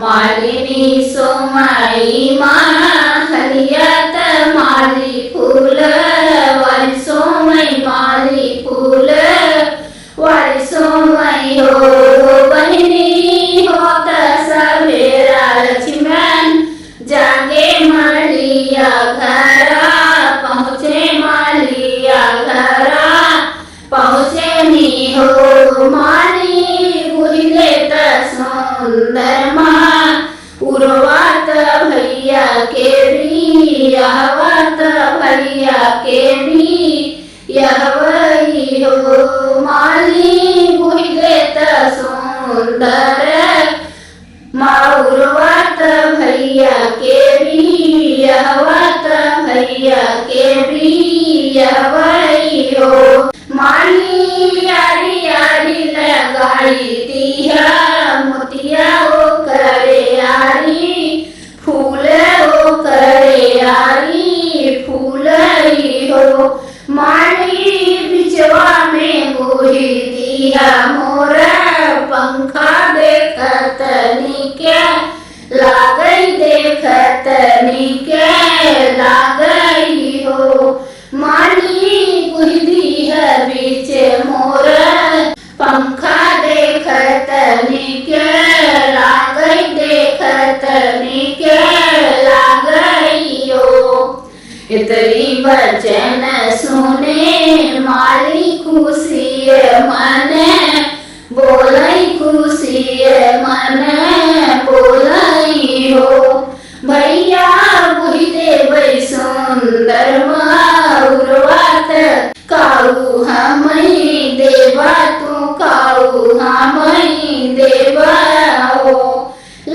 मालिनी सोमाई हरियात माली फूल वाली सोमई माली फूल वाली सोमई हो बहनी होत सवेरा लक्ष्मण जागे मालिया घरा पहुँचे मालिया घरा पहुँचे नी हो माली बुझले त सुंदर माँ उर्वात भैया के भी यहवत भैया के भी यह वही हो माली बुझले त सुंदर माँ उर्वात भैया के भी यहवत भैया के भी यह वही हो माली यारी यारी लगाई दिया मोतिया ओ करे यारी फूल ओ करे यारी फूल ही हो माली बिचवा में गोही दिया मोरा पंखा देखत निके लागई देखत निके लागई हो माली गुहदी है बीच मोरा पंखा देखत निके लागई देखत निके लागई हो इतनी वचन सुने माली खुशी मन बोलई खुशी मन बोलई हो भैया बुहि देवै सुंदर उर्वात काऊ हमई देवा तू काऊ हमई देवा हो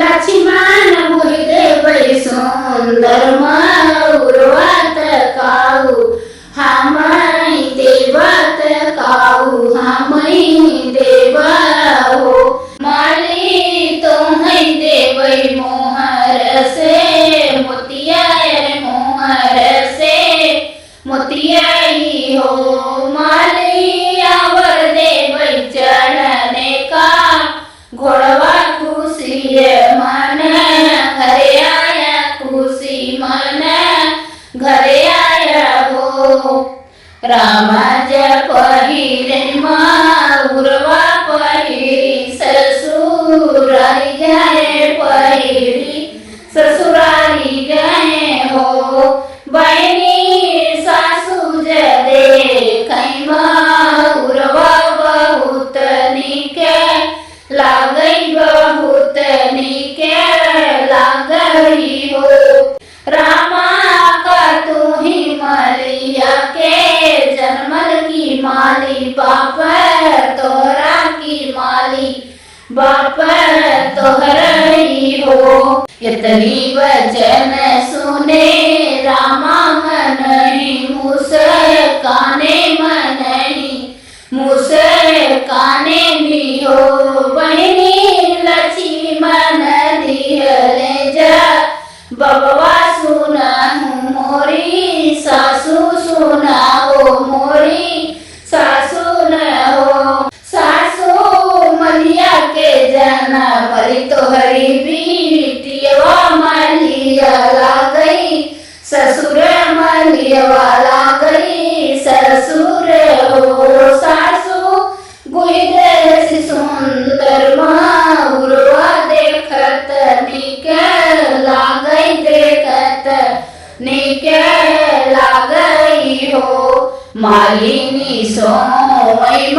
लक्ष्मण बुहि देवै सुंदर उर्वात काऊ हमई देवत काऊ हमई देवा हो माली तुम्हें देवै मोहर से मोतिया मोहर से मोतिया ही हो माली आवर देवै चढ़ने का घोड़वा खुशी मन घरे आया खुशी मन घरे आया हो रामा पहिरे उर्वा पहिरी ससुरारी गए पहिरी ससुरारी गए हो बहनी सासू दे उर्वा बहुत निके लागई बहुत निके लागई हो रामा का तू ही मलिया के जन्मल की माली बाप तोहरा की माली बाप तोहरा ही हो इतनी वचन सुने रामा मन ही मुस्काने मन ही मुस्काने भी हो बहनी लक्ष्मण दिहले जा बबवा सुना मोरी सासू सुनाओ मोरी सासू न हो सासू मलिया के जाना परी तोहरी बीटिया मलिया लागई ससुर मलिया लागई ससुर हो सासू गुहिद सुंदर उर्वा देखत निके लागई देखत निके लागई हो मालिनी सोमई